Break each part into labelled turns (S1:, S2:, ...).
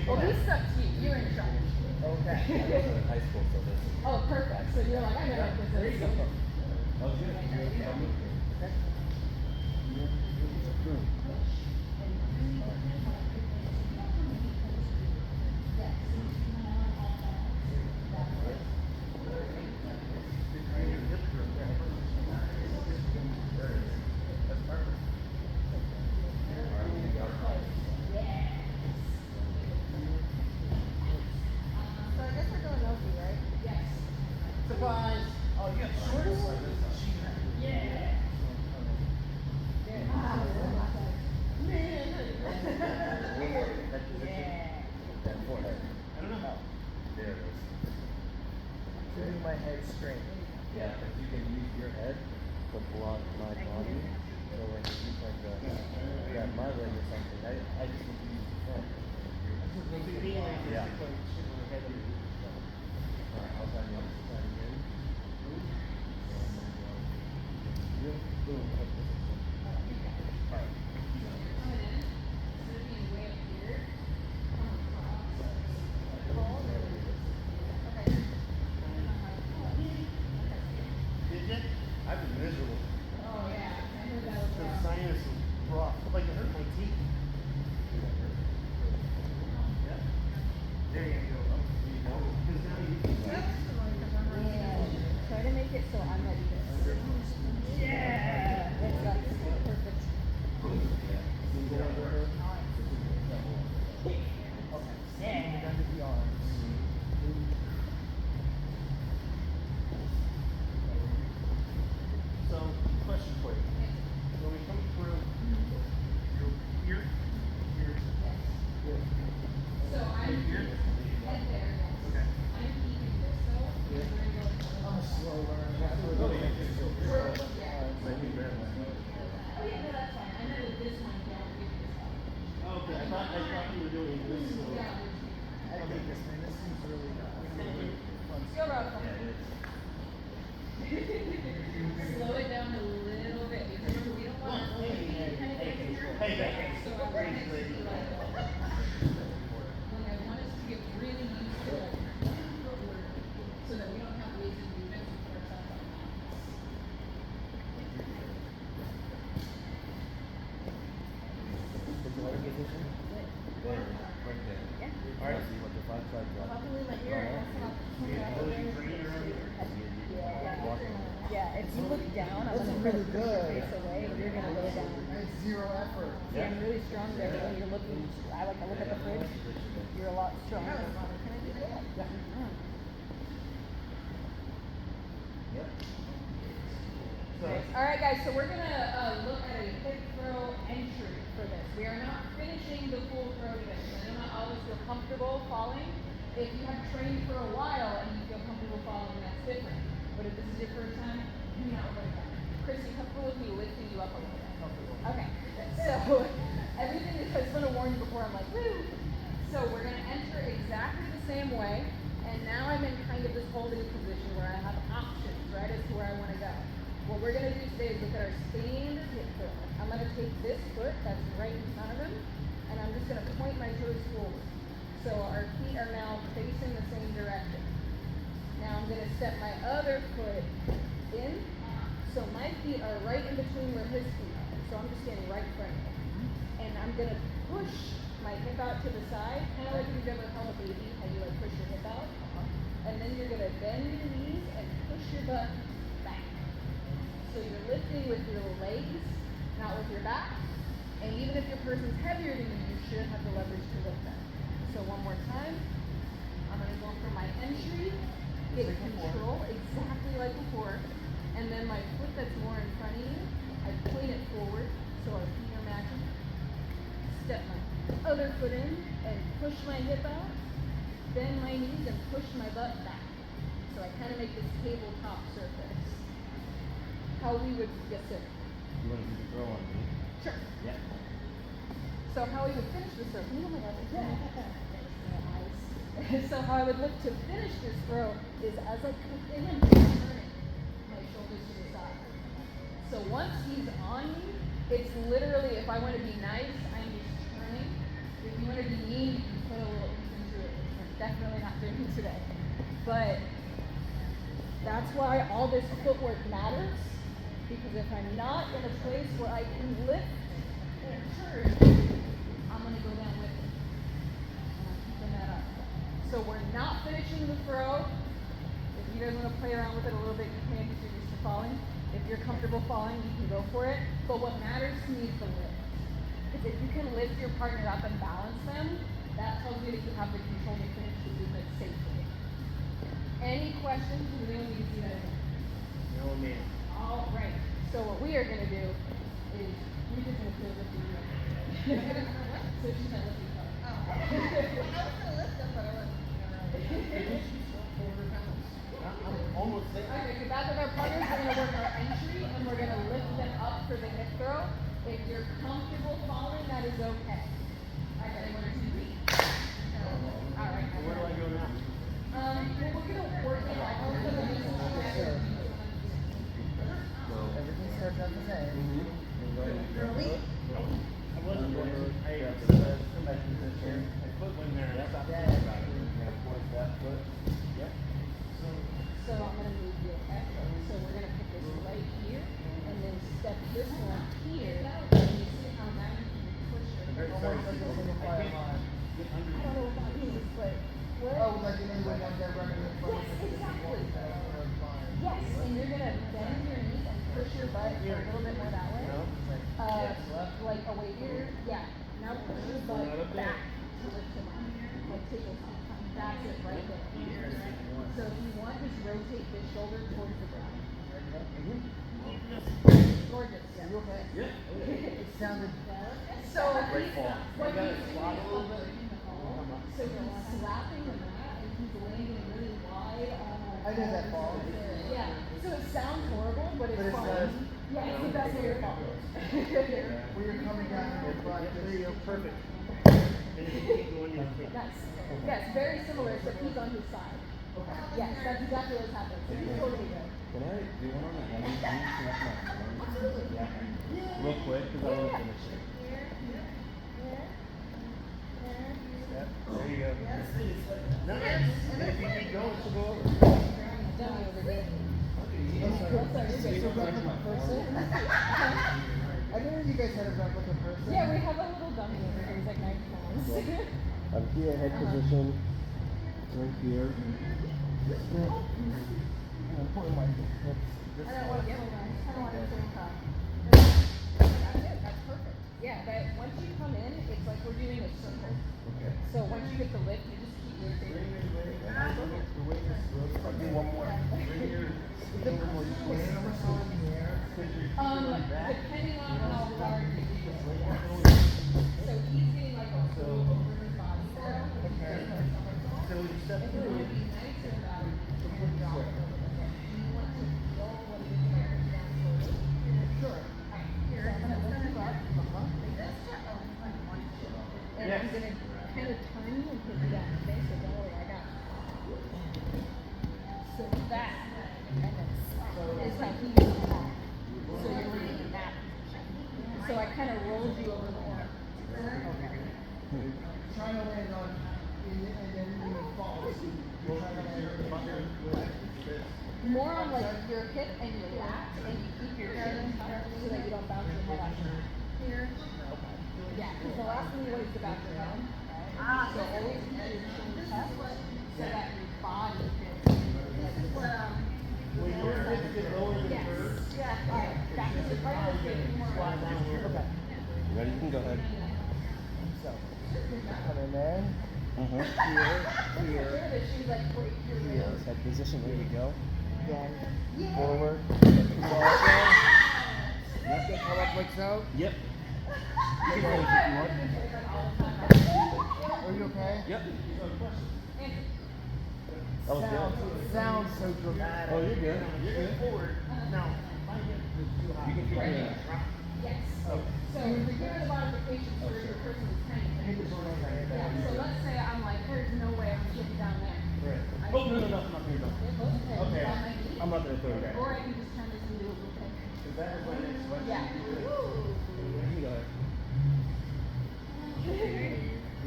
S1: Well, he's stuck to you. You're in charge.
S2: Okay. I was in high school, so this.
S1: Oh, perfect. So you're like, I know what this is.
S2: There you go. That was good. Okay. Surprise! Oh, you got shorts? Yeah. That forehead. I don't know. There it is. Keeping my head straight. Yeah, if you can use your head to block my body. So like if you like grab my leg or something, I just need to use the front. Yeah. Alright, I'll try the opposite side again. Boom. Alright. Did it? I've been miserable.
S1: Oh, yeah. I heard that was
S2: The
S1: rough.
S2: sinus was rough. Like it hurt my teeth. Yeah. There you go. Because now you
S1: Yeah. Try to make it so I'm like this. Yeah. That's perfect. Yeah.
S2: Under the arms. So, question for you. When we come through, you're here.
S1: So I'm
S2: Here?
S1: head there.
S2: Okay.
S1: I'm keeping this though.
S2: Yeah.
S1: We're gonna go.
S2: I'm a slow learner. That's what
S1: Yeah.
S2: Oh, yeah, no, that's fine.
S1: Oh yeah, no, that's fine. I know that this one can't give this up.
S2: Okay, I thought you were doing this.
S1: Yeah.
S2: I think this thing, this seems really fun.
S1: Go Ralph. Slow it down a little bit because remember we don't want to kind of get here.
S2: Hey,
S1: So we're going to be like, I want us to get really used to like footwork so that we don't have wasted movements before it's up on
S2: Did you want to get this one? There, right there.
S1: Yeah.
S2: Alright, so you want the front side drop.
S1: Probably let your Yeah, if you look down, I'm gonna
S2: really
S1: push
S2: good.
S1: your face away. You're gonna go down.
S2: It's zero effort.
S1: See, I'm really strong there. When you're looking, I look at the fridge. You're a lot stronger. Can I do that? Yeah.
S2: Yep. So,
S1: All right, guys. So we're gonna look at a hip throw entry for this. We are not finishing the full throw yet. I do not always feel comfortable falling. If you have trained for a while and you feel comfortable falling, that's different. But if this is your first time, do not worry about it. Chris, you comfortable with me lifting you up a little bit? Okay. So everything is, I just want to warn you before I'm like, woo. So we're going to enter exactly the same way. And now I'm in kind of this holding position where I have options, right, as to where I want to go. What we're going to do today is look at our standard hip throw. I'm going to take this foot that's right in front of him, and I'm just going to point my toes forward. So our feet are now facing the same direction. Now I'm going to step my other foot in. So my feet are right in between where his feet are. So I'm just standing right in front of him. And I'm going to push my hip out to the side, kind of like if you've ever held a baby, how you like push your hip out. And then you're going to bend your knees and push your butt back. So you're lifting with your legs, not with your back. And even if your person's heavier than you, you should have the leverage to lift them. So one more time. I'm going to go for my entry, get control exactly like before. And then my foot that's more in front of you, I point it forward so our feet are matching. Step my other foot in and push my hip out. Bend my knees and push my butt back. So I kind of make this tabletop surface. How we would, yes sir.
S2: you want to do the throw on me?
S1: Sure.
S2: Yeah.
S1: So how we would finish this throw, oh my God, so how I would look to finish this throw is as I come in and turn my shoulders to the side. So once he's on me, it's literally, if I want to be nice, I'm just turning. If you want to be mean, you can put a little yesterday. But that's why all this footwork matters, because if I'm not in a place where I can lift and turn, I'm going to go down with it. And I'm keeping that up. So we're not finishing the throw. If you guys want to play around with it a little bit, you can if you're used to falling. If you're comfortable falling, you can go for it. But what matters to me is the lift. Because if you can lift your partner up and balance them, that tells me that you have the control to finish the movement safely. Any questions? We only need to see that again.
S2: No, man.
S1: All right. So what we are going to do is we're just going to feel this. So she's not lifting up.
S3: I was gonna lift them, but I wasn't.
S2: I'm almost there.
S1: Okay, so back with our partners, we're going to work our entry and we're going to lift them up for the hip throw. If you're comfortable falling, that is okay. Okay, 1, 2, 3. All right.
S2: Where do I go now?
S1: Well, we're going to work it out.
S3: Everything starts out the same.
S2: Early? I wasn't going to. I come back to this here. I put one there. That's not bad. That foot. Yeah.
S1: So I'm going to move you, okay? So we're going to put this right here and then step this one here. And you see how now you can push it.
S3: Almost like a single file line.
S1: I don't know about these, but what?
S3: Oh, like in the one that running in front of
S1: Yes,
S3: the
S1: exactly.
S3: line.
S1: Yes, and you're going to bend your knees and push your butt a little bit more that way. Like away here. Yeah. Now push your butt back to lift him up. Like take a seat. That's it right there. So if you want, just rotate this shoulder towards the ground. Gorgeous. Yeah.
S3: You okay?
S2: Yeah.
S3: It sounded.
S1: So
S2: Great fall.
S1: what
S2: I got
S1: he's
S2: it
S1: doing
S2: slot a little
S1: is
S2: bit.
S1: so he's slapping the mat and he's landing really wide on.
S3: I did that fall.
S1: Yeah. So it sounds horrible, but it's
S3: But it's
S1: fun.
S3: good.
S1: Yeah, it's the best way to fall.
S3: When you're coming down from your front,
S2: There you go. Perfect. And if you keep going, you'll take it.
S1: Yes, very similar, except he's on his side. Yes, that's exactly what's happening. So he's totally good.
S4: Can I do one on the hand? Can you connect my phone? Yeah. Real quick, because I want to finish it.
S2: Yep. There you go. Nice. And if you keep going, she'll go over.
S1: Dummy over here.
S3: I didn't know you guys had a replica person.
S1: Yeah, we have a little dummy over here. He's like 9 pounds.
S4: I'm here, head position. Right here. I'm putting my hips this
S1: I don't want to get one. I don't want to get one. That's it. That's perfect. Yeah, but once you come in, it's like we're doing a circle.
S4: Okay.
S1: So once you get the lift, you just keep rotating.
S4: I'll do one more.
S1: Depending on how hard you do it. So he's getting like a full over his body.
S2: So you step
S1: It
S2: through.
S1: would be nicer about it to drop it a little bit. You want to feel what he's doing down slowly. Sure. Here, so I'm going to lift him up. And
S2: Yes.
S1: I'm going to kind of turn you and put you down. Okay, so don't worry, I got you. So that, and then is how he used to walk. So you're really in that position. So I kind of rolled you over more.
S3: Trying to land on, and then when you fall, you're trying to land on
S1: More on like your hip and your lat, and you keep your chin tucked so that you don't bounce your head off your mat. Here. Yeah, because the last thing you want is to bounce your head. So always keep your chin tucked so that your body feels
S2: When your hips get lower than
S1: yes.
S2: hers,
S1: Yeah. All right. Back to the right.
S2: squat down a little bit.
S4: You ready? You can go ahead.
S3: So, coming in,
S4: Mm-hmm.
S3: here,
S1: She's like, wait, you're
S4: Yeah,
S1: real.
S4: head position. There you go.
S3: again, forward.
S4: Yep.
S3: Then come up like so.
S4: Yep. You can roll if you want.
S3: Are you okay?
S4: Yep.
S1: Andrew.
S4: That was good.
S3: Sounds so dramatic.
S4: Oh, you're good.
S2: You're going forward. Now, my hip is too high.
S4: You can keep your hands.
S1: Yes. So if you're giving a modification for your person who's tiny. Yeah, so let's say I'm like, there's no way I'm getting down there.
S2: Right.
S1: I
S4: Oh,
S1: can-
S4: no, I'm not going to go.
S2: Okay.
S1: On my knee,
S4: I'm not going to throw it.
S1: or I can just turn this into a bouquet.
S2: Because that is my next question.
S1: Yeah.
S4: You can go ahead.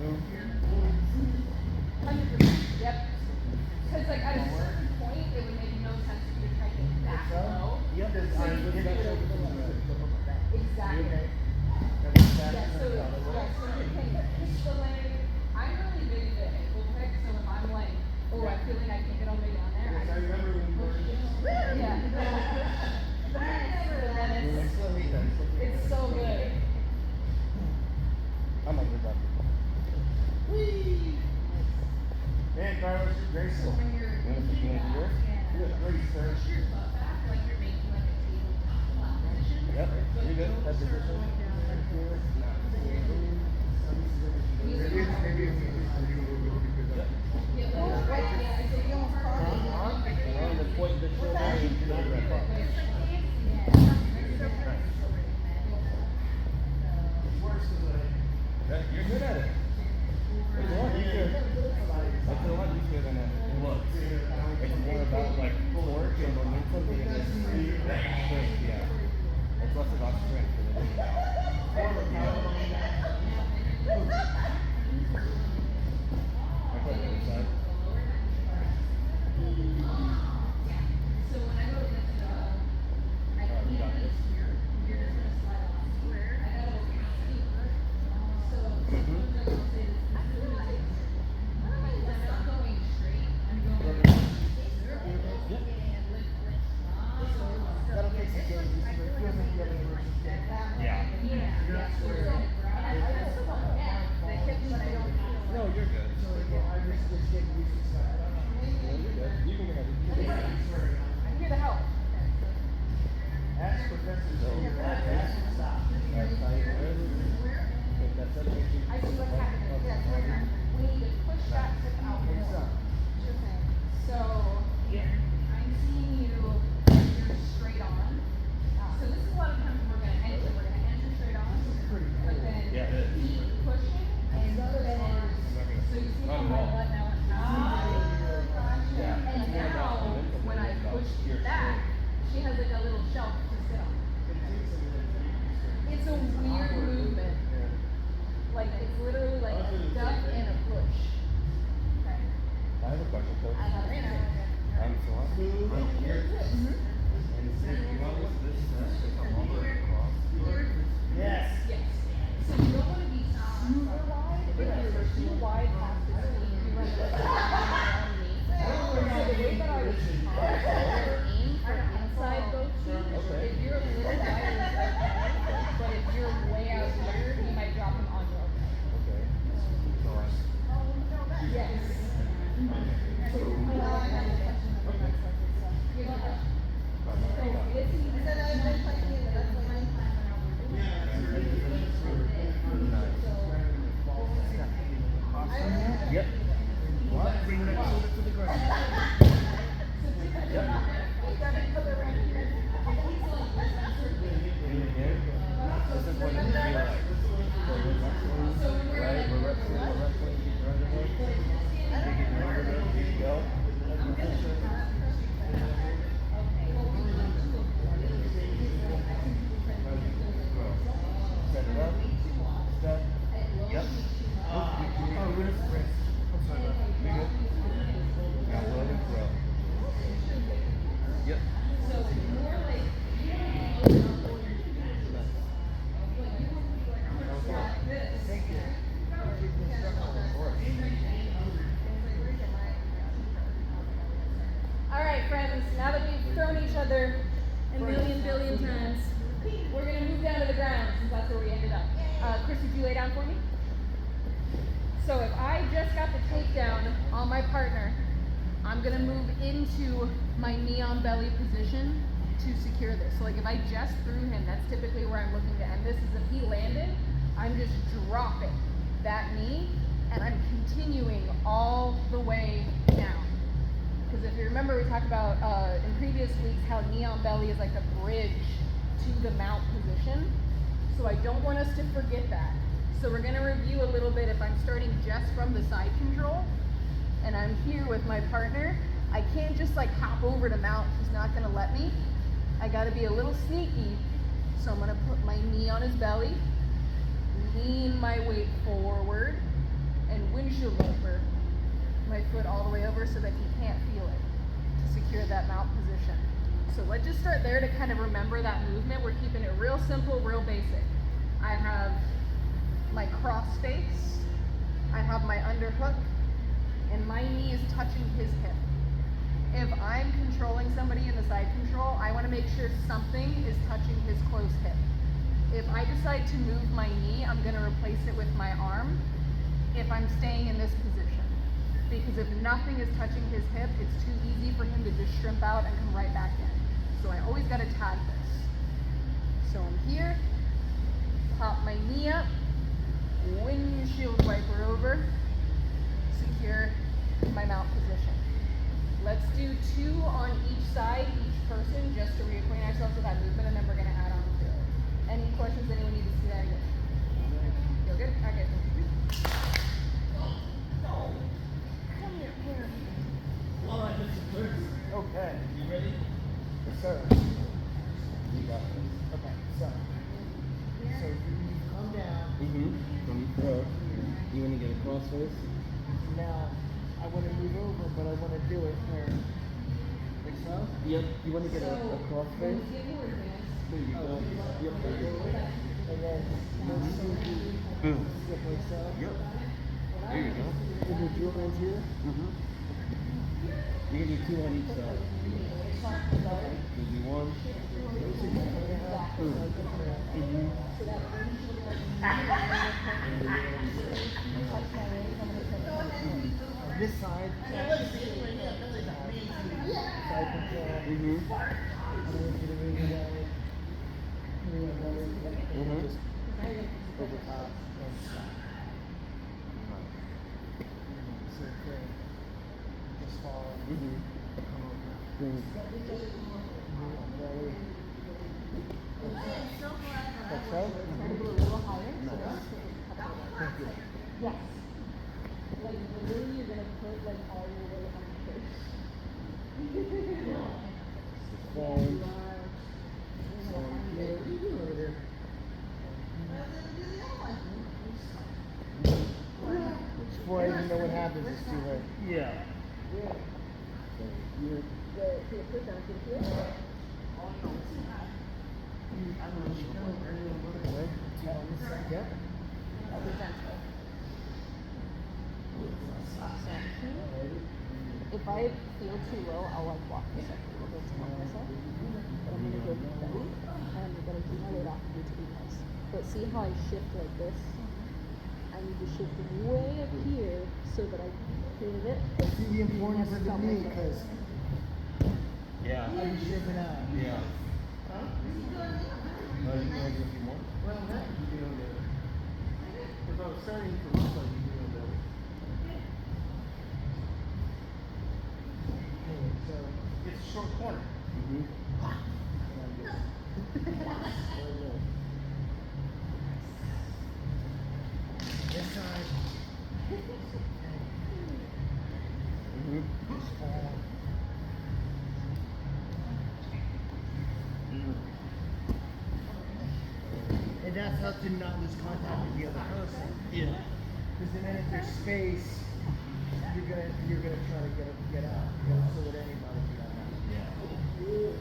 S4: Move.
S1: 100%. Yep.
S3: Graceful.
S4: You want to do yours?
S3: Good, great, sir.
S4: Yep, you're good. That position.
S3: Maybe it's a little bit
S4: And then point the shoulder into the right. You're good at it. It's a lot easier. It's a lot easier than it looks. It's more about like torque and momentum than it is strength, yeah. It's less about strength than it is about. I put it inside.
S1: So when I go to lift it up, I
S4: Alright, we got this.
S1: you're just gonna slide on. I gotta look at my feet. So sometimes I will say this is because I'm not going straight, I'm going and lift.
S3: That'll take some getting used to, but it feels like you have a version.
S4: Yeah.
S1: The hips I don't feel.
S4: No, you're good.
S3: I'm just getting used to stuff.
S4: No, you're good. You can go ahead.
S1: I'm here to help.
S3: Ask Professor Zero, ask him to stop.
S4: That's how you do it. Take that set, make sure you
S1: I see what's happening. We need to push that hip out more. So, I'm seeing you, you're straight on. So this is a lot of times we're gonna enter straight on, but then
S4: Yeah, it is.
S1: keep pushing, and then, so you see how my butt now is
S4: Yeah.
S1: and now, when I push back, she has like a little shelf to sit on. It's a weird movement. Like, it's literally like a duck and a push. Okay.
S4: I have a question, coach.
S1: I have it.
S4: So I'm here.
S1: Mhm.
S4: And you want this to come all the way across?
S3: Yes.
S1: Yes. So you don't want to be super wide. If you're too wide past the knee, you run the So the way that I was taught to aim for inside both feet,
S4: Okay.
S1: if you're a little wider, it's okay. But if you're way out here, you might drop them on your own.
S4: Okay. So I'm.
S1: Yes. So,
S4: Yep. What? Bring that shoulder to the ground. Yep. In here. This is what it would be like. So we're wrestling, right? We're wrestling, keep your underhook. You get your underhook, here you go. Set it up. Step. Yep. Oh, wrist. I'm sorry, bro. You good? Now load and throw. Yep.
S3: Thank you.
S1: all right, friends, now that we've thrown each other a billion times, we're gonna move down to the ground since that's where we ended up. Chris, would you lay down for me? So if I just got the takedown on my partner, I'm gonna move into my knee on belly position to secure this. So like if I just threw him, that's typically where I'm looking to end this, is if he landed, I'm just dropping that knee and I'm continuing all the way down. Because if you remember, we talked about in previous weeks how knee on belly is like a bridge to the mount position. So I don't want us to forget that. So we're gonna review a little bit. If I'm starting just from the side control and I'm here with my partner, I can't just like hop over to mount. He's not gonna let me. I gotta be a little sneaky. So I'm gonna put my knee on his belly, lean my weight forward, and windshield wiper my foot all the way over so that he can't feel it to secure that mount position. So let's just start there to kind of remember that movement. We're keeping it real simple, real basic. I have my cross face, I have my underhook, and my knee is touching his hip. If I'm controlling somebody in the side control, I want to make sure something is touching his close hip. If I decide to move my knee, I'm going to replace it with my arm if I'm staying in this position. Because if nothing is touching his hip, it's too easy for him to just shrimp out and come right back in. So I always gotta tag this. So I'm here, pop my knee up, windshield wiper over, secure my mount position. Let's do 2 on each side, each person, just to reacquaint ourselves with that movement, and then we're gonna add on to it. Any questions? Anyone need to see that again? Feel good? Okay. Come here, here.
S2: Okay.
S3: You ready?
S2: Yes, sir. You got this. Okay, so you come down.
S4: From the throat. You want to get a cross face?
S2: Now, I want to move over, but I want to do it where, like so?
S4: Yep. You want to get a cross
S1: When
S4: face?
S1: you get more advanced,
S4: There you go. Yep, there you go.
S2: And then let's see if you
S4: Boom.
S2: flip like so.
S4: Yep. There you go.
S2: And your drill hands here.
S4: You can do 2 on each side. You do 1.
S2: On this side. Side control. I want you to move it out. Move it out. Just over top and stop. Same thing. Just follow. Come over. Move belly. Like so?
S1: try to go a little higher. So that's
S2: Thank you.
S1: yes. Like literally, you're gonna put like all your weight on your face.
S2: Forward. Here. Over there. Before I even know what happens, it's too late.
S4: Yeah.
S2: Here.
S1: Push down to here.
S2: Okay. Yep.
S1: I'll be gentle. If I feel too low, I'll like walk a second a little bit to help myself. But I'm gonna go belly, and I'm gonna keep my weight off of you to be nice. But see how I shift like this? I need to shift way up here so that I feel it.
S2: See the importance of the knee, because
S4: Yeah.
S2: I'm shaping out.
S4: Yeah. Huh? You can do a few more.
S3: Well, that you can do it. If I was starting from this side, you can do it.
S2: Okay, so
S3: It's a short corner.
S2: this side. Just fall. And that's how to not lose contact with the other person.
S4: Yeah.
S2: Because then if there's space, you're gonna try to get out, so that anybody can get out.
S4: Yeah.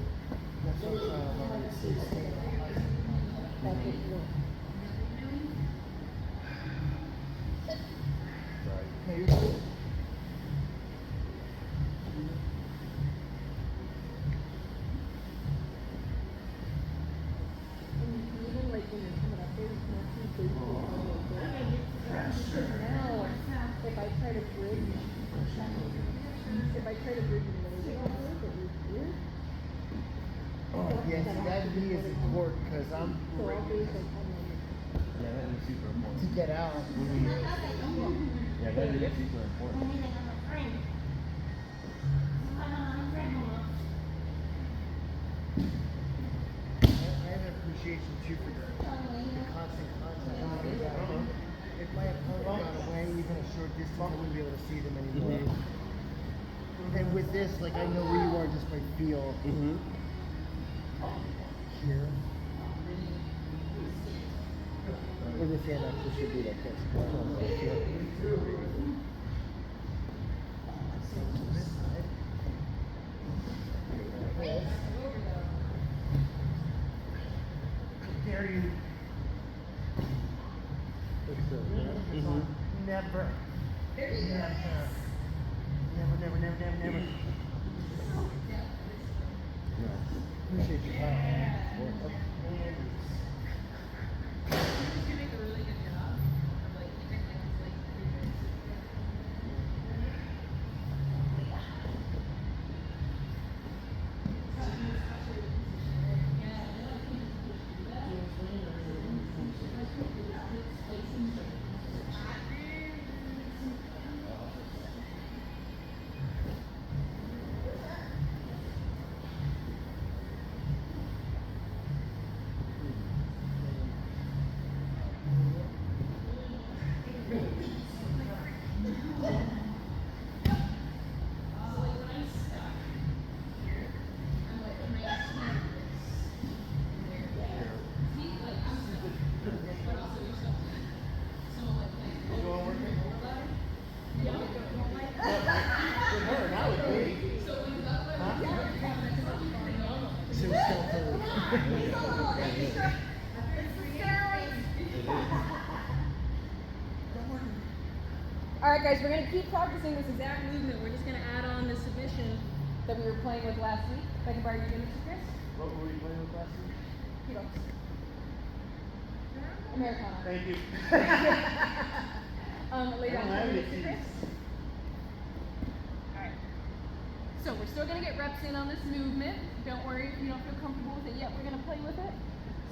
S2: That's what I'm trying to learn. Is stay in
S1: That's it.
S2: No, you're good.
S1: Even like when you're coming up there, you can actually bridge the arm a little bit. Now, if I try to bridge, a little bit more, but you're here,
S2: Yes, that knee is important because I'm
S1: so I'll do is like,
S4: Yeah, that is super
S2: to
S4: important.
S2: get out.
S4: Yeah, that is super important.
S2: I have an appreciation too for the constant contact. If my opponent got away even a short distance, I wouldn't be able to see them anymore. And with this, like I know where you are just by feel. Here. Or this hand actually should be like this. This side. Dare you? Never. Never. Appreciate your time.
S3: With her, not with me.
S1: So when's up?
S3: She was still hurt.
S1: Alright guys, we're going to keep practicing this exact movement. We're just going to add on the submission that we were playing with last week. If I can borrow your units, Chris?
S3: What were you playing with last week?
S1: Here you go. Americana.
S3: Thank you.
S1: Lay
S3: I
S1: down
S3: don't have
S1: for
S3: any
S1: me, Chris.
S3: keys.
S1: Alright. So we're still going to get reps in on this movement. Don't worry if you don't feel comfortable with it yet. We're going to play with it.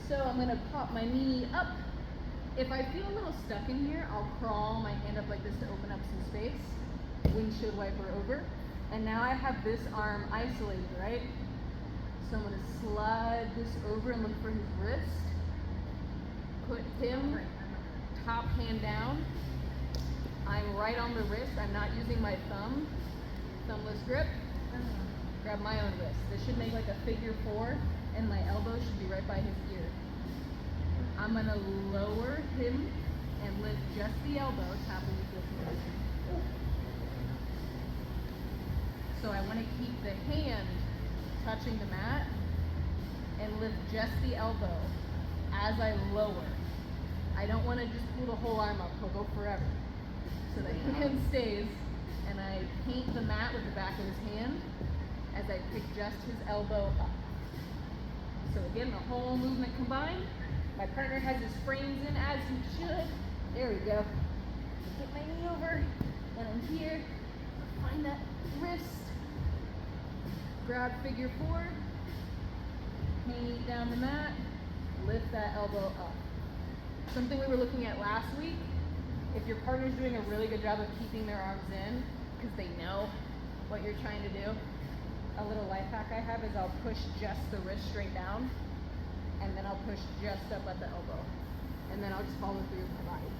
S1: So I'm going to pop my knee up. If I feel a little stuck in here, I'll crawl my hand up like this to open up some space. Windshield wiper over. And now I have this arm isolated, right? So I'm going to slide this over and look for his wrist. Put him top hand down. I'm right on the wrist. I'm not using my thumb. Thumbless grip. Grab my own wrist. This should make like a figure 4, and my elbow should be right by his ear. I'm gonna lower him and lift just the elbow, tapping with this motion. So I want to keep the hand touching the mat and lift just the elbow as I lower. I don't want to just pull the whole arm up, he'll go forever. So the hand stays, and I paint the mat with the back of his hand as I pick just his elbow up. So again, the whole movement combined. My partner has his frames in as he should. There we go. Get my knee over, and I'm here. Find that wrist. Grab figure 4. Paint down the mat. Lift that elbow up. Something we were looking at last week. If your partner's doing a really good job of keeping their arms in, because they know what you're trying to do, a little life hack I have is I'll push just the wrist straight down, and then I'll push just up at the elbow, and then I'll just follow through with my body.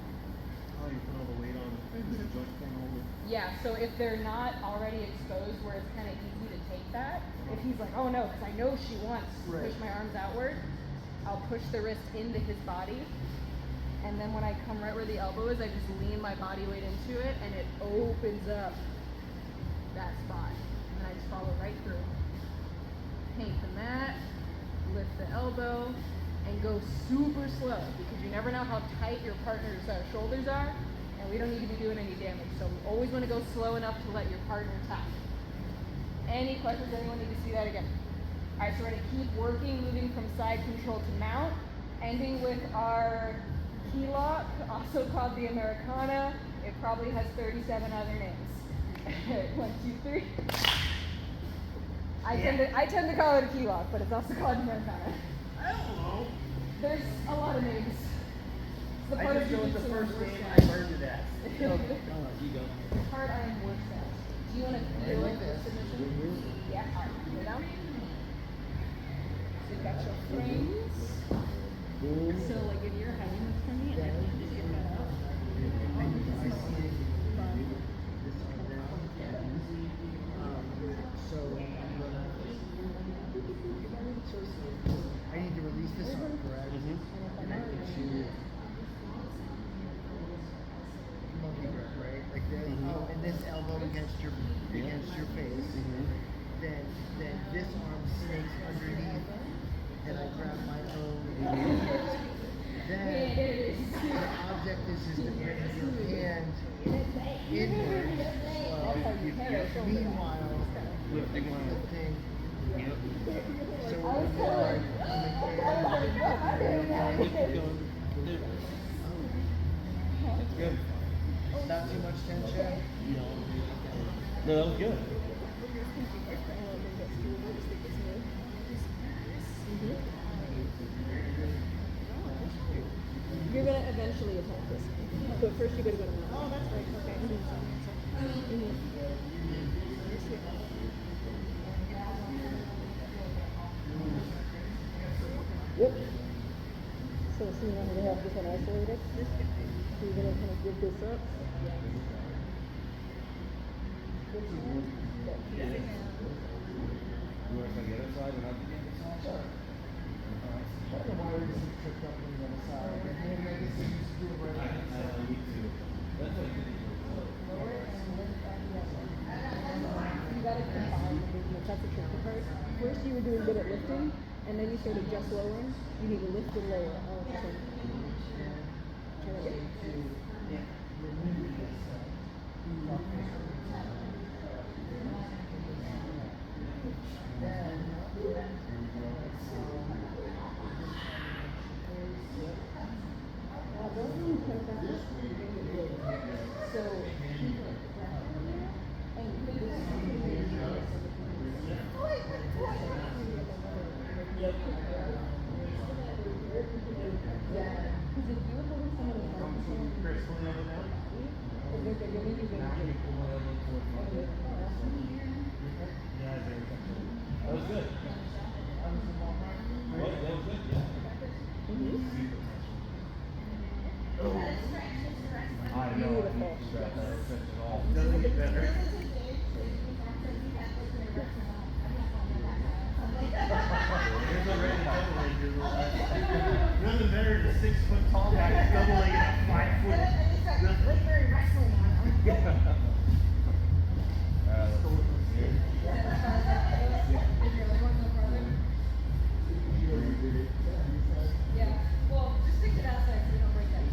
S3: Oh, you put all the weight on the joint thing over.
S1: Yeah, so if they're not already exposed where it's kind of easy to take that, if he's like, oh no, because I know she wants to push my arms outward, I'll push the wrist into his body, and then when I come right where the elbow is, I just lean my body weight into it, and it opens up that spot. And I just follow right through. Paint the mat, lift the elbow, and go super slow, because you never know how tight your partner's shoulders are, and we don't need to be doing any damage. So we always want to go slow enough to let your partner tap. Any questions? Anyone need to see that again? All right, so we're going to keep working, moving from side control to mount, ending with our key lock, also called the Americana. It probably has 37 other names. 1, 2, 3. I tend to call it a key lock, but it's also called Americana.
S3: I don't know.
S1: There's a lot of names. It's the part
S2: I
S1: of
S2: just go with
S1: jiu-jitsu
S2: the
S1: I'm
S2: first
S1: worst
S2: name
S1: at.
S2: I learned it at.
S4: You go.
S1: The part I am worst at. Do you want to feel
S3: like
S1: the
S3: this.
S1: submission? Yeah, all right. Go down. So you've got your frames. So like if you're hiding this from me, and I need to get that out.
S3: I need to release this arm, correct? And I need to monkey grip, right? Like this. Oh, and this elbow against your face. Then this arm snakes underneath, and I grab my own. Then the object is just to bring your hand inward. Meanwhile, lifting. So we're going to go like
S4: That's good.
S3: not too much tension.
S4: No, that was good.
S1: You're gonna eventually attack this, but first you gotta go to mount. Oh, that's right. Okay. Yep. So you want me to have this one isolated? So you're gonna kind of give this up.
S4: You want to try the other side and not the other side?
S3: Sure. I don't know why we just tripped up on the other side. Like, maybe I just used to do it right on the other side.
S4: Me too. That's what I did.
S1: Lower and lift on the elbow. that's the tricky part. First you were doing good at lifting, and then you started just lowering. You need to lift and lower all at the same time. Try that again. So,
S4: That was good. What? That was good, yeah. I know, I need to stretch. I don't stretch at all.
S3: Doesn't get better.
S4: Here's already
S3: Nothing better than a 6 foot tall guy who's double legged at 5 foot.
S1: yeah. Well, just stick it outside so you don't break that.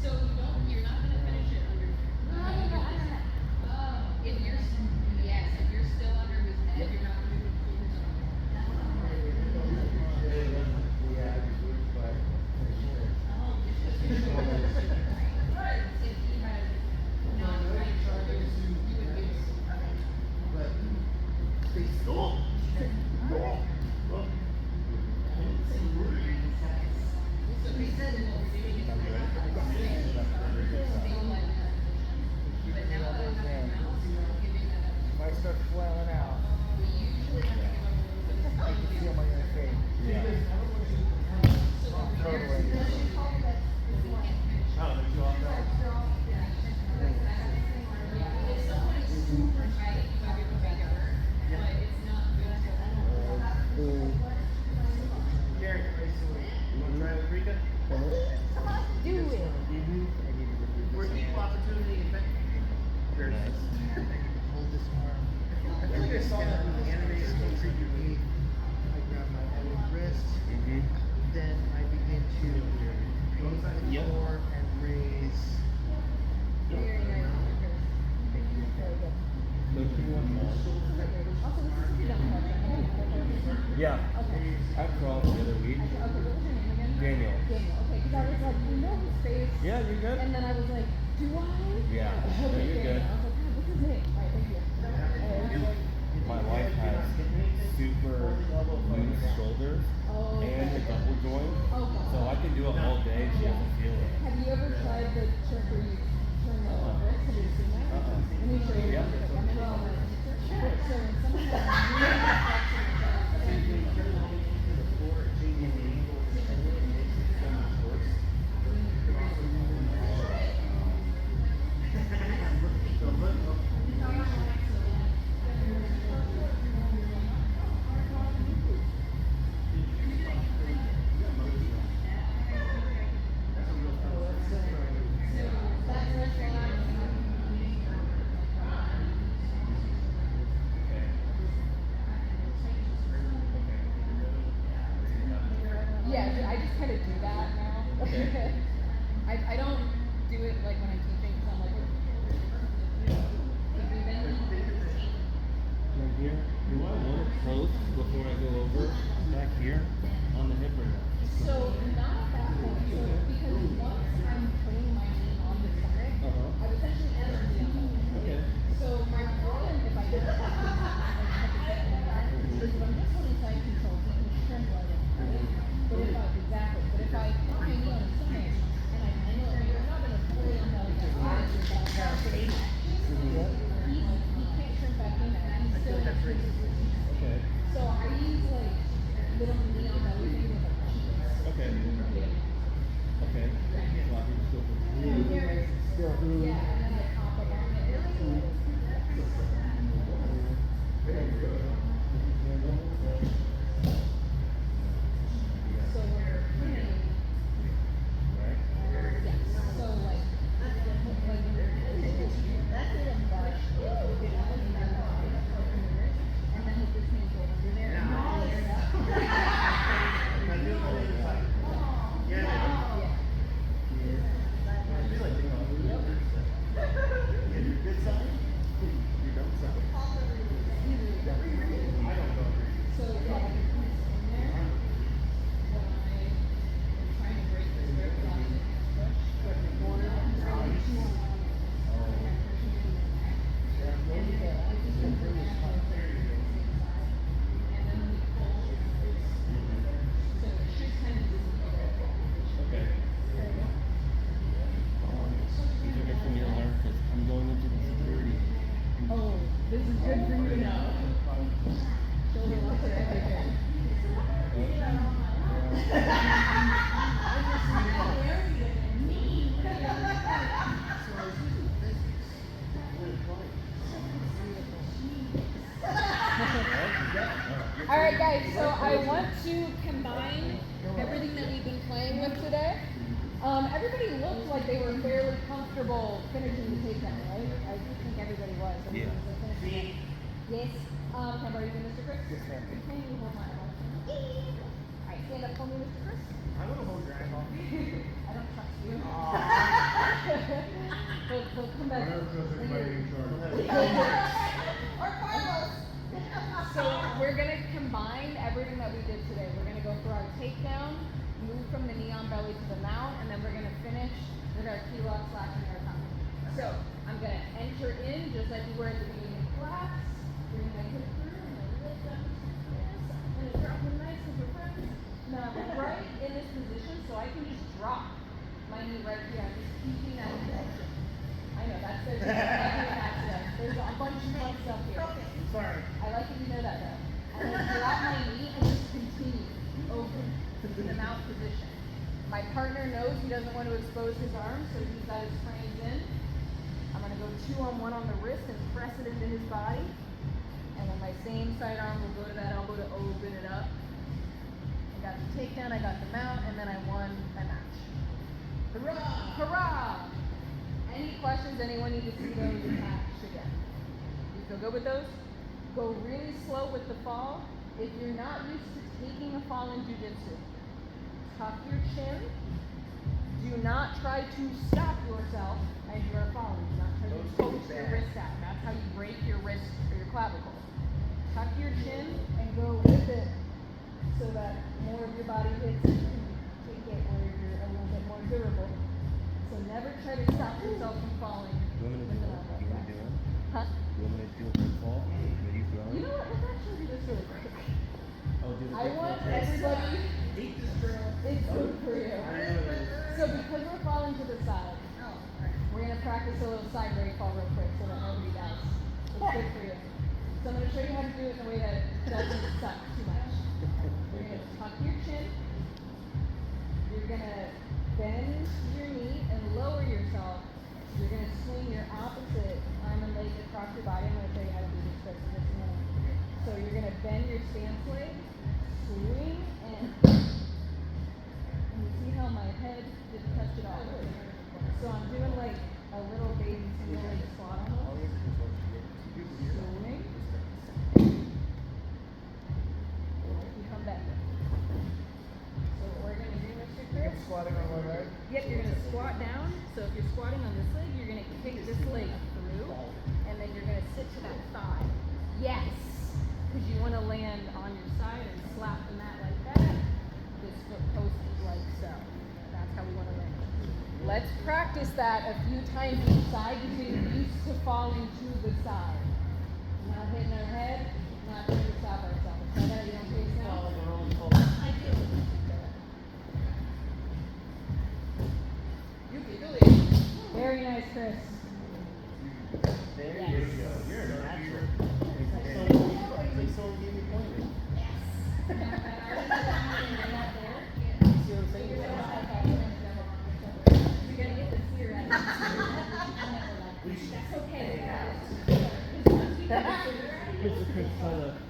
S1: So you're not gonna finish it under. If you're, yes, if you're still under his head, you're not gonna do it. If he had non-tight shoulders, you would be. So he said what we're doing is but now that I have my mouse, I'm giving that up.
S3: If I start flailing out,
S1: We usually have to give up a little bit of
S3: I can feel my own face.
S1: So what we're
S3: Totally.
S1: doing is we can't finish.
S4: Oh, did you off that?
S1: Yeah, if someone is super tight, you might be able to make it work, but it's not good to.
S3: Derek, you want to try with Rika?
S1: Do it.
S3: Where's equal opportunity event? Very nice. Hold this arm. I feel like I saw that in the animated still trigger me. I grab my own wrist. Then I begin to paint the floor and raise.
S1: Very nice. Very good.
S4: So if you want more.
S1: Also, this is your dump touch.
S4: Yeah.
S1: Okay.
S4: I crawled the other week.
S1: Okay, what was your name again?
S4: Daniel.
S1: Daniel. Okay, because I was like, you know his face.
S4: Yeah, you're good.
S1: And then I was like, do I?
S4: Yeah,
S1: Okay,
S4: no, you're good.
S1: I was like, God, what's his name? All right, thank you.
S4: My wife has super loose shoulders
S1: Oh,
S4: and a
S1: okay.
S4: double joint,
S1: Okay.
S4: so I can do it all day and she doesn't feel it.
S1: Have you ever tried the trick where you turn the wrist? Have you seen that? Let me show you.
S4: Yeah.
S1: Sure. So when someone has really yeah, I just kind of do that now.
S4: Okay.
S1: I don't do it like when I'm teaching because I'm like,
S4: Right here. Do I want to post before I go over back here on the hip or no?
S1: so not at that point, so because once I'm putting my knee on the stomach,
S4: Uh-huh.
S1: I've essentially entered the elbow.
S4: Okay.
S1: So my problem, if I don't have is if I'm just holding side control, so I can trim right in, right? But if I, exactly, but if I put my knee on the stomach and I'm not gonna fully unbelly my body, but I'm he can't trim back in and he's still
S4: Okay.
S1: so I use like little knee on belly thing with a punch.
S4: Okay. Okay. So I can still
S1: Yeah, and then I pop up on it. So when we're putting,
S4: right?
S1: yeah, so like when you're that's it a brush good for you to know. Shoulder lock and everything. Alright guys, so I want to combine everything that we've been playing with today. Everybody looked like they were fairly comfortable finishing the takedown, right? I think everybody was.
S2: Yeah.
S1: Yes. How about you, Mr. Chris?
S2: Yes, ma'am.
S1: Can you hold my arm? Alright, stand up for me, Mr. Chris.
S3: I want to hold your ankle.
S1: I don't trust you. So come back. So we're gonna combine everything that we did today. We're gonna go for our takedown, move from the knee on belly to the mount, and then we're gonna finish with our key lock / Americana. So I'm gonna enter in just like we were at the beginning of class. Bring my hip through and then lift up this. I'm gonna drop them nice with your friends. Now right in this position, so I can just drop my knee right here. I'm just keeping that connection. I know that's there's a bunch of fun stuff here.
S3: Sorry.
S1: I like that you know that though. I'm gonna drop my knee and just continue over in the mouth position. My partner knows he doesn't want to expose his arms, so he's got his frames in. I'm gonna go 2-on-1 on the wrist and press it into his body. And then my same side arm will go to that elbow to open it up. I got the takedown, I got the mount, and then I won my match. Hurrah! Hurrah! Any questions? Anyone need to see those attached again? You feel good with those? Go really slow with the fall. If you're not used to taking a fall in jiu-jitsu, tuck your chin. Do not try to stop yourself as you are falling. Do not try to poke your wrist out. That's how you break your wrist or your clavicle. Tuck your chin and go with it so that more of your body hits and you can take it where you're a little bit more durable. So never try to stop yourself from falling.
S2: You want me to do it? You want to do it?
S1: Huh?
S2: You want me to do a big fall? Are you throwing?
S1: You know what? Let's actually do this really quick.
S2: Oh, do the
S1: I
S2: big
S1: want
S2: fall.
S1: everybody. It's good for you. So because we're falling to the side, we're gonna practice a little side break fall real quick so that nobody dies. It's good for you. So I'm gonna show you how to do it in a way that doesn't suck too much. You're gonna tuck your chin. You're gonna bend your knee and lower yourself. You're gonna swing your opposite arm and leg across your body. I'm gonna show you how to do this quick in just a minute. So you're gonna bend your stance leg, swing, and you see how my head didn't touch it all. So I'm doing like a little baby single leg squat almost. Swing. You come back. So what we're gonna do, Mr. Chris?
S3: I'm squatting on one leg.
S1: Yep, you're gonna squat down. So if you're squatting on this leg, you're gonna kick this leg through, and then you're gonna sit to that thigh. Yes, because you want to land on your side and slap the mat like that. This foot posted like so. That's how we want to land. Let's practice that a few times each side to get used to falling to the side. Not hitting our head, not trying to stop ourselves. Try that again, please now. Very nice, Chris.
S2: There
S1: Yes.
S2: you go. You're a natural. Like someone gave me pointers. See what I'm saying?
S1: You're gonna get this here right. That's okay.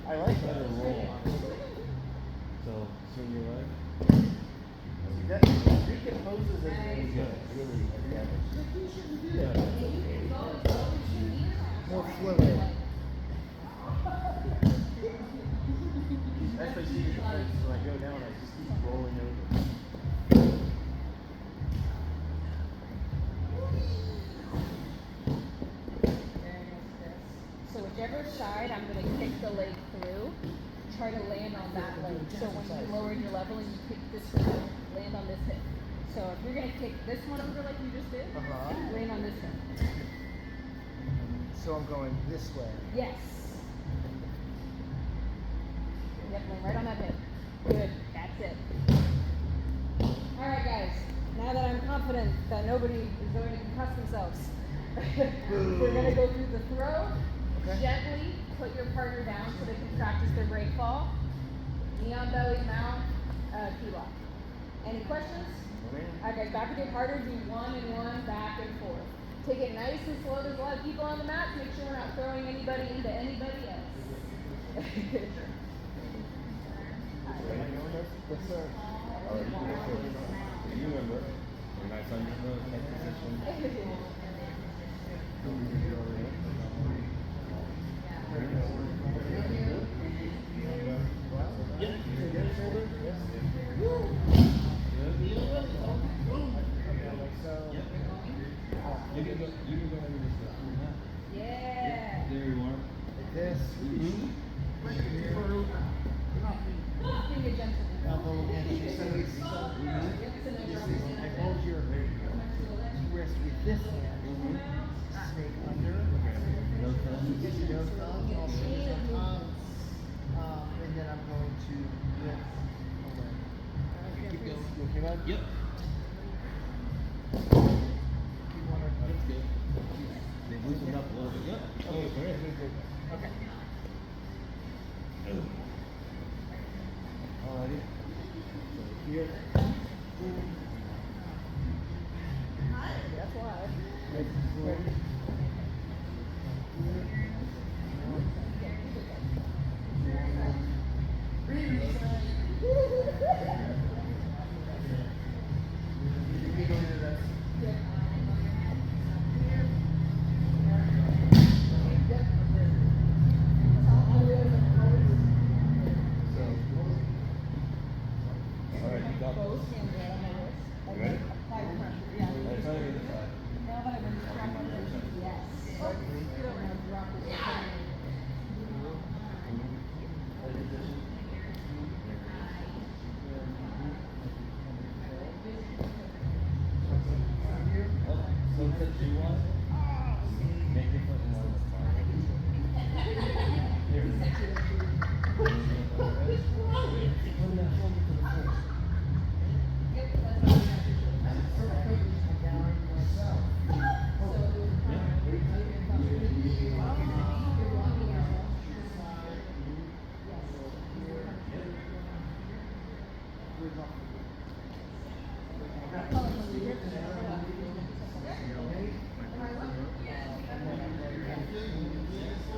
S2: I like that. Roll. So, swing your leg. See, that recomposes as really good. Really damage. Yeah.
S3: More fluid.
S2: That's what she usually does. When I go down, I just keep rolling over.
S1: So whichever side I'm going to kick the leg through, try to land on that leg. So when you lowered your level and you kick this through, land on this hip. So if you're going to kick this one over like you just did, land on this hip.
S3: So I'm going this way.
S1: Yes. Yep, land right on that hip. Good. That's it. Alright guys, now that I'm confident that nobody is going to concuss themselves, we're going to go through the throw,
S2: Okay.
S1: Gently put your partner down so they can practice their break fall. Knee on belly, mount, key lock. Any questions? Alright guys, back with your partner, do 1 and 1, back and forth. Take it nice and slow. There's a lot of people on the mat. Make sure we're not throwing anybody into anybody else.
S2: Yes, sir.
S4: Alright, you can go first. You remember. You're nice on your nose, neck position.
S2: Yep. Shoulder. Yes.
S4: You can go ahead and just go.
S1: Yeah.
S4: There you are.
S3: Like this.
S1: Being a gentleman.
S3: Elbow against your face. I hold your wrist with this hand. Snake under.
S4: No thumbs.
S3: No thumb. Also on top. And then I'm going to lift away. Keep going.
S2: You okay, bud?
S4: Yep.
S3: You want to.
S4: That's good. They loosened up a little bit. Yep.
S2: Okay,
S4: great.
S3: Okay.
S2: Alrighty. So here.
S1: That's why.
S4: Alright, you got
S1: Both
S4: this.
S1: hands right on my wrist.
S4: You ready?
S1: Apply pressure. Yeah.
S4: Alright, try the other side.
S1: Now that I've been distracted, yes. Oh, now drop it.
S4: So since you want, make your foot in line with mine. Here. Bring that shoulder to the floor.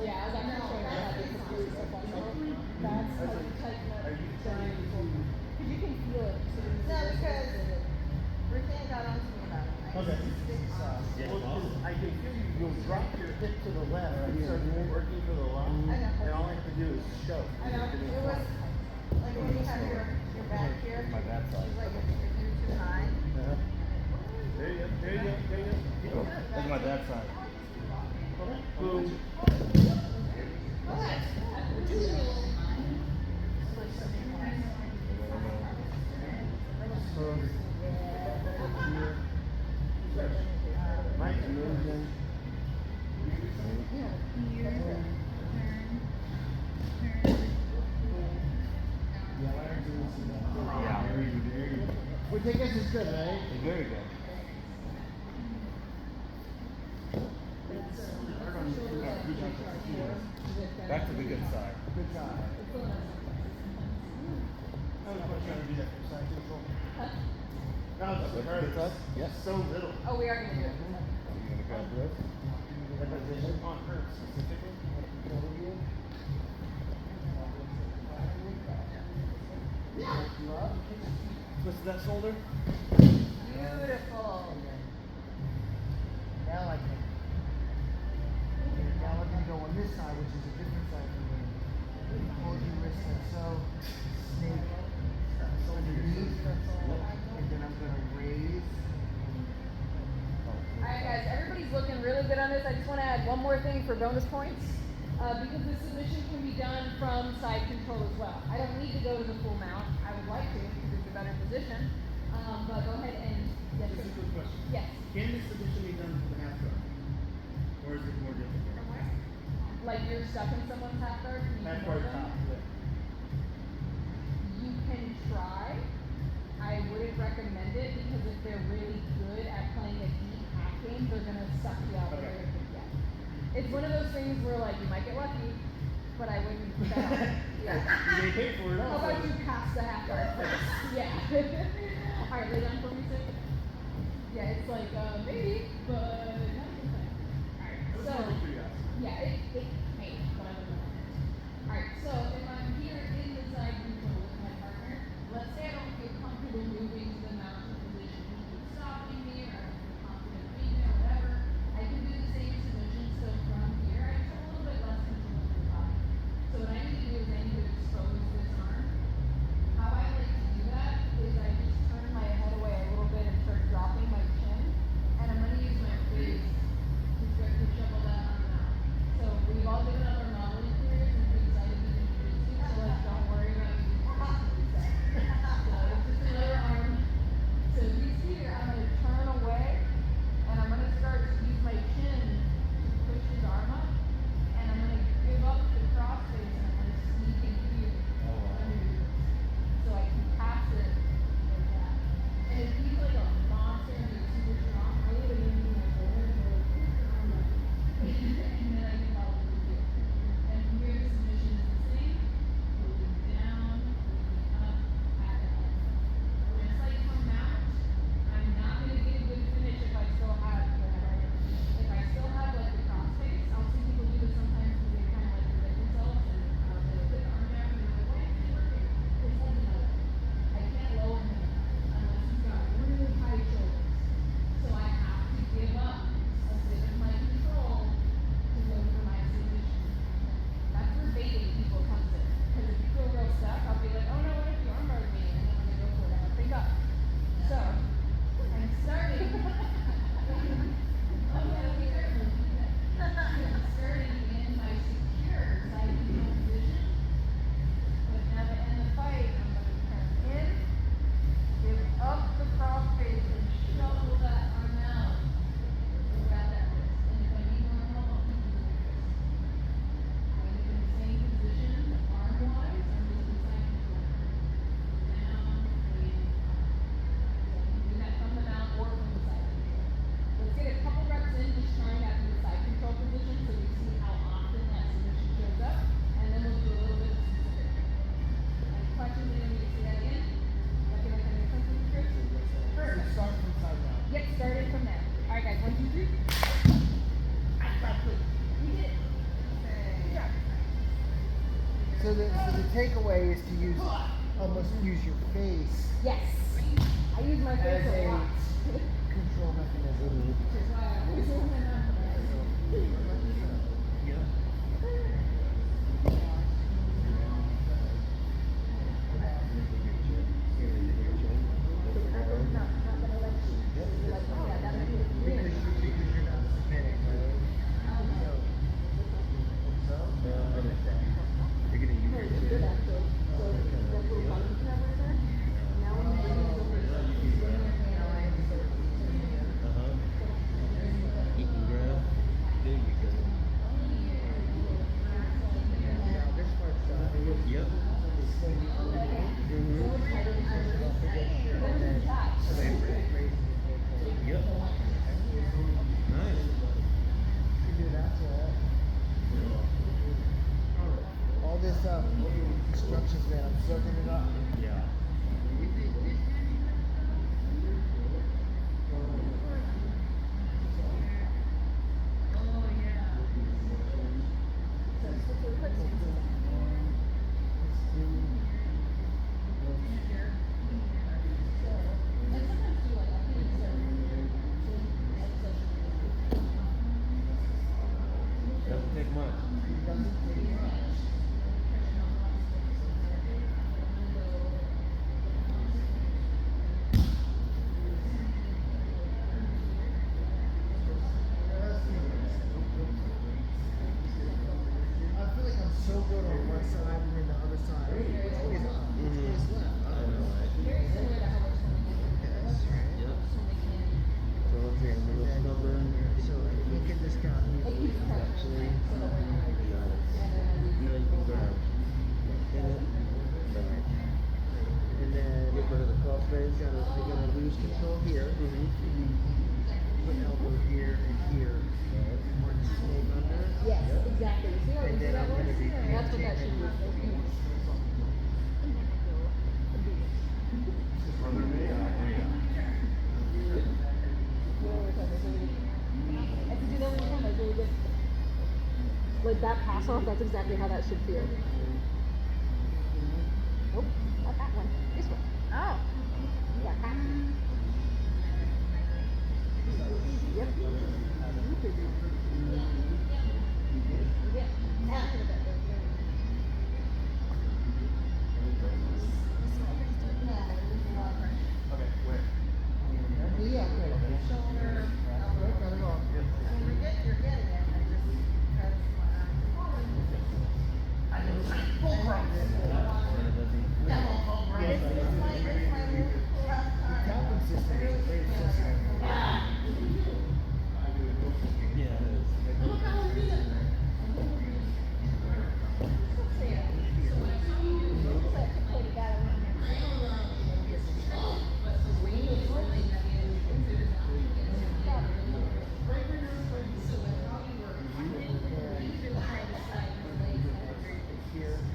S1: Yeah, as I'm not showing how this is doing so far. That's how you tighten up. Because you can feel it. So
S5: No, because Brittany got on to me about it.
S2: Okay. I can feel you. You'll drop your hip to the left and start working for the left.
S5: I know.
S2: And all I have to do is show.
S5: I know, it was, like when you have your back here,
S4: My bad side.
S5: it's like if you're too high.
S2: Uh-huh. There you go. There you go. There you go.
S4: That's my dad's side.
S2: Boom. Nice movement.
S4: Yeah.
S2: Which I guess is good, right?
S4: Very good. Back to the good side.
S2: Good job. I was trying to do that for side control. That was
S4: Good
S2: hurt.
S4: side? Yes.
S2: So little.
S1: Oh, we are going to do it.
S4: Are you gonna grab this?
S2: The position on her specifically.
S4: Twist that shoulder.
S1: Beautiful.
S3: Now I can. Now let me go on this side, which is a different side from me. Hold your wrist like so. Snake underneath. And then I'm gonna raise.
S1: Alright guys, everybody's looking really good on this. I just want to add one more thing for bonus points. Because this submission can be done from side control as well. I don't need to go to the full mount. I would like to because it's a better position. But go ahead and yes.
S2: Just a quick question.
S1: Yes.
S2: Can this position be done for the half guard? Or is it more difficult?
S1: Like you're stuck in someone's half guard. Can you
S2: Half
S1: hold
S2: guard
S1: them?
S2: top.
S1: You can try. I wouldn't recommend it because if they're really good at playing a deep half game, they're gonna suck you out
S2: Okay.
S1: very quickly. It's one of those things where like you might get lucky, but I wouldn't bet on it. Yeah.
S4: They pay for it
S1: How
S4: also.
S1: about you pass the half guard first? Yeah. Alright, lay down for me, sir. Yeah, it's like maybe, but not a good thing. Alright, so yeah, it may, but I don't know. Alright, so if I'm here in the side control with my partner, let's say I don't feel comfortable moving to the mountain position. He keeps stopping me, or I don't feel confident being there, whatever. I can do the same submission, so from here I just have a little bit less control of the body. So what I need to do is I need to expose this arm. How I like to do that is I just turn my head away a little bit and start dropping my chin, and I'm going to use my face to start to shovel that arm out. So we've all given up our modeling careers and been excited to introduce you, so like don't worry about using your face to do that. So it's just another arm. So these here, I'm going to turn away, and I'm going to start to use my chin to push his arm up, and I'm going to give up the cross face, and I'm going to sneak in here. Underneath. So I can pass it like that. And if he's like a monster and he's super strong, I would have given him my shoulder and go, push your arm up. And then I can follow through here. And from here, the submission is the same. Moving down, moving up, back and up. Just like from mount, I'm not going to get a good finish if I still have if I still have like the cross face. I'll see people do this sometimes because they kind of like protect themselves and they put the arm down and they're like, why isn't it working? His head's up. I can't lower him unless he's got really high shoulders. So I have to give up a bit of my control to go for my submission. That's where baiting people comes in. Because if you feel real stuck, I'll be like, oh no, what if you arm bars me? And then when they go for it, I'll pick up. So, I'm starting. Oh yeah, we certainly do that. I'm starting in my secure side control position. But now to end the fight, I'm going to turn in, give up the cross face, and shovel that arm out. Grab that wrist. And if I need more help, I'll keep using my wrist. I'm going to do the same position, arm-wise, I'm using side control. Down, in, up. So I can do that from the mount or from the side control. Let's get a couple reps in, just trying that from the side control position so we see how often that submission shows up. And then we'll do a little bit of specific. Any questions? Anyone need to see that again? Okay, that makes sense to you, Chris? Perfect.
S3: Start from side now.
S1: Get started from there. All right, guys. 1, 2, 3. We did it. Good job.
S3: So the takeaway is to almost use your face
S1: Yes. I use my face
S3: as
S1: a
S3: a
S1: lot.
S3: control mechanism.
S1: Which is why I always hold my mouth.
S3: Because you're not submitting, right?
S2: You're gonna use your chin. You can grab. There you go.
S3: Now this part's done.
S2: Yep.
S3: Don't forget your head.
S2: Yep. Nice.
S3: You do that to all this instructions, man. I'm soaking it up.
S2: Yeah. Doesn't take much.
S3: I feel like I'm so good on one side and then the other side. It's always up. It's always left.
S2: I know, right?
S1: Very similar to how we're swimming.
S2: Yep. So let's see, I'm a little stubborn.
S3: So he can discount me.
S2: Actually, you know, you can grab. Hit it. Bang.
S3: And then
S2: Get rid of the cross face.
S3: you're gonna lose control here. Put elbow here and here. One snake under.
S1: Exactly. See how
S3: And
S1: easy
S3: then
S1: that
S3: I'm
S1: was?
S3: gonna be
S1: That's what that should be. I could do that one time. That's really good. Like that pass off, that's exactly how that should feel. Nope, not that one. This one. Oh. You got that. Yep.
S4: Okay, where?
S3: Yeah.
S5: Shoulder, elbow.
S3: Got it all.
S5: I mean, you're getting it, I just, because it's my last time.
S3: Tapping system is a great system. Here, some people.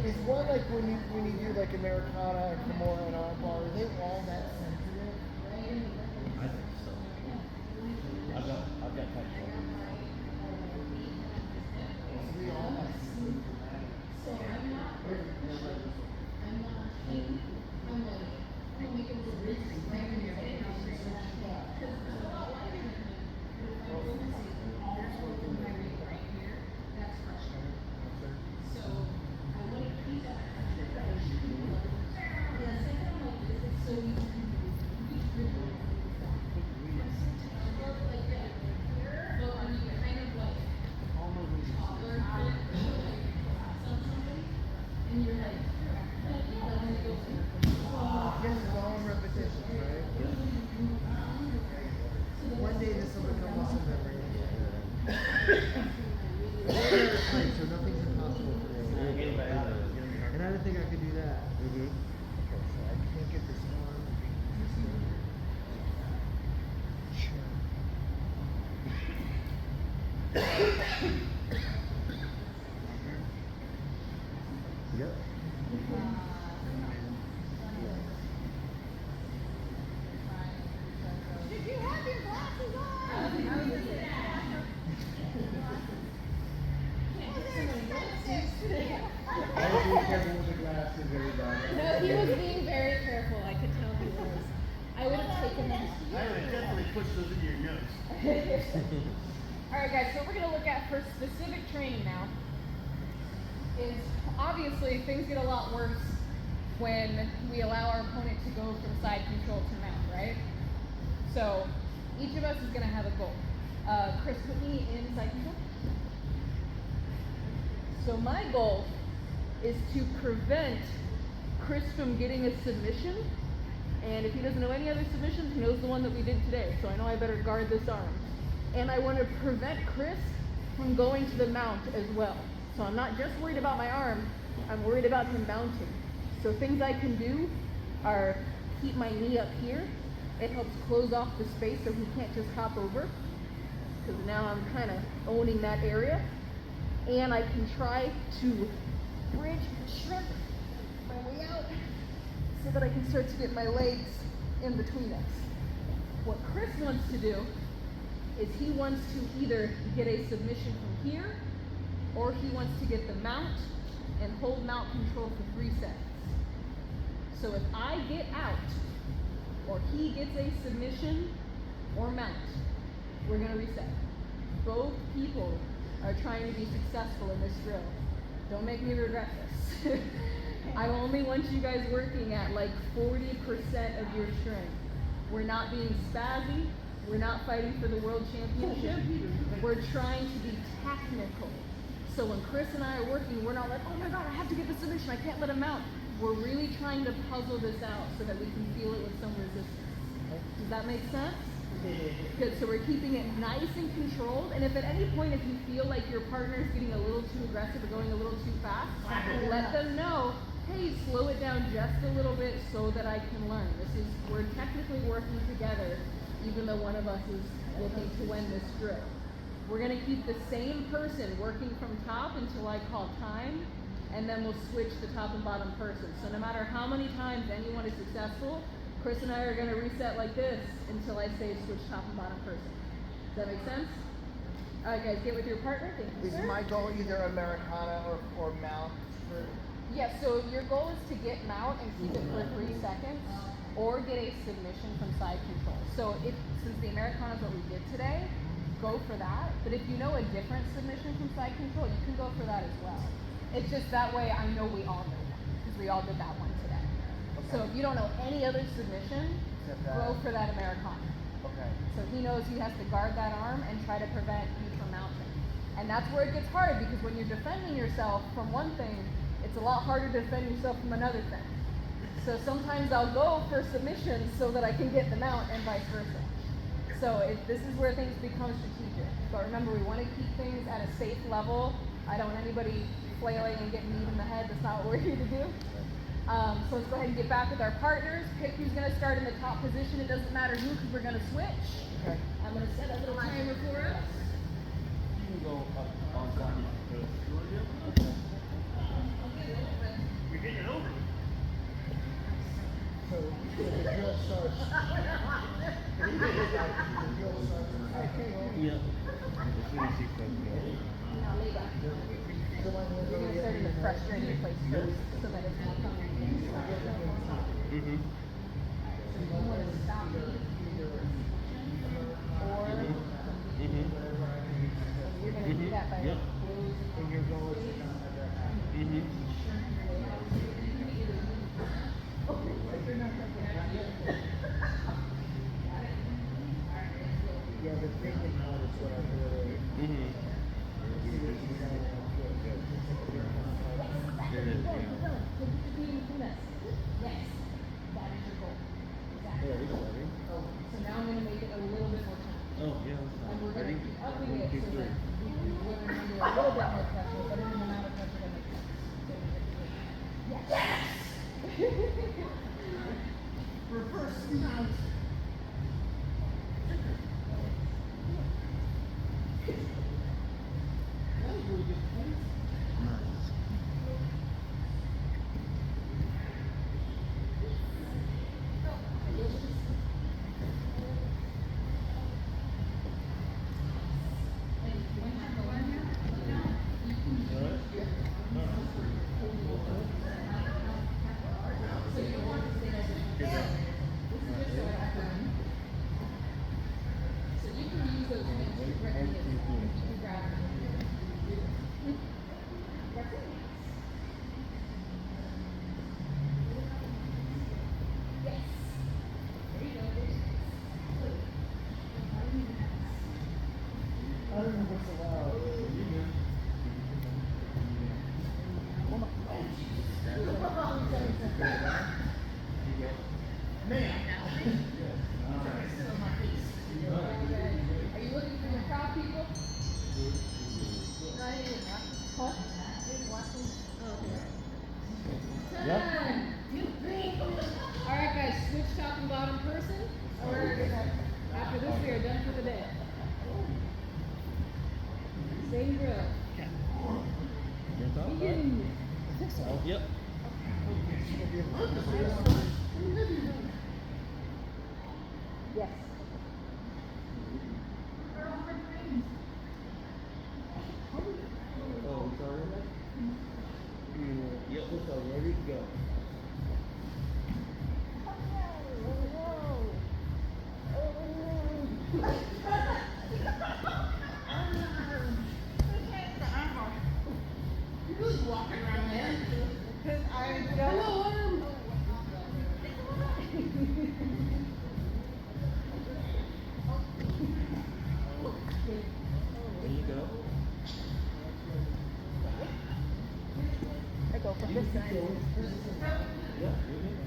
S3: Is one like when you do like Americana and Kimura and armbar, are they all that sensitive?
S4: I think so. I've got tight shoulders.
S3: We all have sensitive. This is all in repetition, right? One day this will become muscle memory. So nothing's impossible for me. And I didn't think I could do that. Okay, so I can't get this arm.
S2: Yep.
S1: Did you have your glasses on?
S3: I was being careful with the glasses, everybody.
S1: No, he was being very careful. I could tell he was. I would have taken them.
S6: I would definitely push those into your nose.
S1: Alright guys, so we're going to look at for specific training now. Is obviously things get a lot worse when we allow our opponent to go from side control to mount, right? So each of us is going to have a goal. Chris, put me in side control. So my goal is to prevent Chris from getting a submission. And if he doesn't know any other submissions, he knows the one that we did today. So I know I better guard this arm. And I want to prevent Chris from going to the mount as well. So I'm not just worried about my arm, I'm worried about him mounting. So things I can do are keep my knee up here. It helps close off the space so he can't just hop over. Because now I'm kind of owning that area. And I can try to bridge, shrimp my way out so that I can start to get my legs in between us. What Chris wants to do is he wants to either get a submission from here, or he wants to get the mount and hold mount control for 3 sets. So if I get out, or he gets a submission or mount, we're gonna reset. Both people are trying to be successful in this drill. Don't make me regret this. I only want you guys working at like 40% of your strength. We're not being spazzy. We're not fighting for the world championship. We're trying to be technical. So when Chris and I are working, we're not like, oh my God, I have to get the submission. I can't let him out. We're really trying to puzzle this out so that we can feel it with some resistance. Does that make sense? Good, so we're keeping it nice and controlled, and if at any point if you feel like your partner is getting a little too aggressive or going a little too fast, let them know, hey, slow it down just a little bit so that I can learn. We're technically working together, even though one of us is looking to win this drill. We're gonna keep the same person working from top until I call time, and then we'll switch the top and bottom person. So no matter how many times anyone is successful, Chris and I are going to reset like this until I say switch top and bottom person. Does that make sense? Alright guys, get with your partner. Thank you,
S3: Is
S1: sir.
S3: my goal either Americana or mount?
S1: Yes, so your goal is to get mount and keep it for 3 seconds, or get a submission from side control. So since the Americana is what we did today, go for that. But if you know a different submission from side control, you can go for that as well. It's just that way I know we all know that, because we all did that one today. Okay. So if you don't know any other submission, go for that Americana.
S3: Okay.
S1: So he knows he has to guard that arm and try to prevent you from mounting. And that's where it gets hard, because when you're defending yourself from one thing, it's a lot harder to defend yourself from another thing. So sometimes I'll go for submissions so that I can get the mount, and vice versa. So this is where things become strategic. But remember, we want to keep things at a safe level. I don't want anybody flailing and getting kneed in the head. That's not what we're here to do. So let's go ahead and get back with our partners. Pick who's going to start in the top position. It doesn't matter who, because we're going to switch.
S3: Okay.
S1: I'm going to set a little timer for us.
S4: You can go up on top.
S6: You're getting it over.
S3: So the drill starts. The drill starts.
S4: Yeah. As soon as you press go.
S3: So my hands
S1: You're
S3: are
S1: going to start in the frustrated place first, so that it's not coming in.
S4: Mm-hmm.
S1: You want to stop me, or
S4: Mm-hmm.
S1: you're going to do that by
S4: Yep.
S1: closing.
S3: And your goal is to not have that happen.
S4: Mm-hmm.
S3: Yeah, the thinking part is what I really
S4: Mm-hmm.
S3: see what you're saying.
S4: It is, yeah.
S1: Yes, that is your goal.
S4: Oh,
S1: Exactly.
S4: it's ready.
S1: So now I'm going to make it a little bit more time.
S4: Oh, yeah, that's
S1: And
S4: fine.
S1: we're going
S4: Ready?
S1: to keep upping
S4: 1,
S1: it
S4: 2,
S1: so
S4: 3.
S1: that we can live under a little bit more pressure, but in an amount of pressure that makes sense. Yes.
S6: Reverse mount. That was really good place.
S1: So you can use those hands to grip it. You can grab it. That's it. Yes. There you go.
S3: I don't know what's allowed.
S1: Are you looking for your crowd people? Huh? Alright guys, switch top and bottom person. After this we are done for the day. Same drill.
S4: Your top, right?
S1: Begin.
S4: Oh, yep.
S1: Yes.
S4: Oh, sorry. Yep.
S3: Ready to go.
S6: You're really walking around there.
S1: Because I don't.
S4: There you go.
S1: I go from this side.
S4: Yeah, you're good.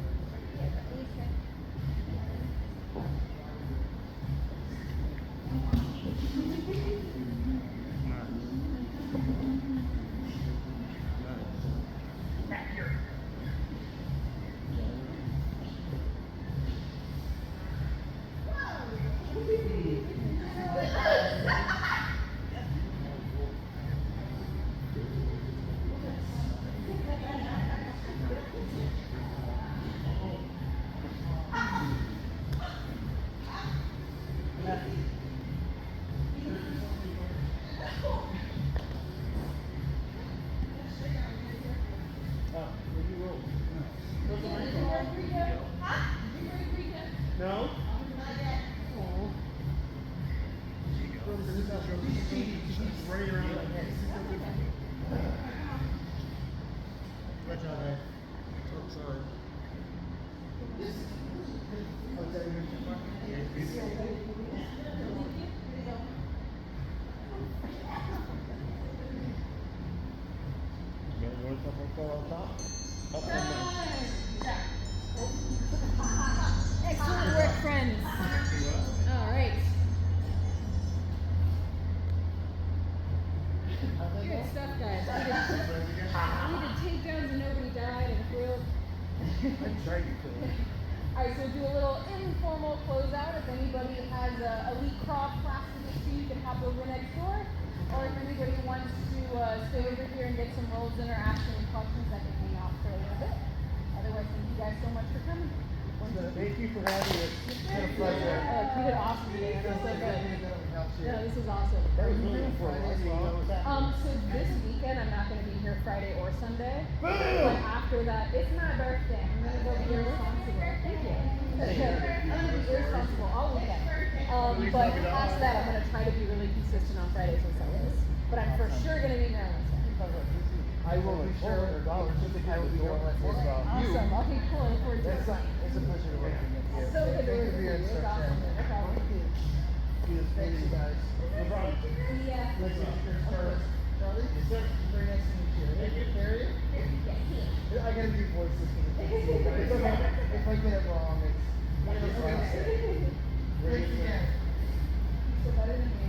S6: No? She's running around like that.
S3: Good job, man. Oh, sorry. Oh, is that your
S4: You want something to on top?
S1: Excellent work, friends. All right. Good stuff, guys. We did takedowns and nobody died and thrilled.
S2: I tried to kill him.
S1: Alright, so we'll do a little informal closeout. If anybody has a elite craft class to get to, you can hop over next door. Or if anybody wants to stay over here and get some roles in or ask any questions, I can hang out for a little bit. Otherwise, thank you guys so much for coming.
S2: Thank you for having us. It's been a pleasure.
S1: You did awesome today. That was so good. Yeah, this was awesome.
S2: That was really fun.
S1: So this weekend I'm not going to be here Friday or Sunday. But after that, it's my birthday. I'm going to go be irresponsible. Thank you. I'm going to be irresponsible all weekend. But past that, I'm going to try to be really consistent on Fridays and Sundays. But I'm for sure going to be here on Wednesday.
S2: I will be sure. I will be here on Wednesday as well.
S1: Awesome. Okay, cool. I look forward to it.
S2: It's a pleasure to work with you.
S1: So good to
S2: Thank you
S1: work
S2: for
S1: with
S2: your
S1: you. It's
S2: instruction.
S1: awesome. No problem.
S2: Thank you guys.
S6: No problem.
S1: Yeah.
S2: Nice to meet you, Charlie. Charlie? Yes, sir. Very nice to meet you. Thank you, Carrie. I gotta do voices for the kids. It's okay. If I get it wrong, it's.
S1: Thanks again. So better than me.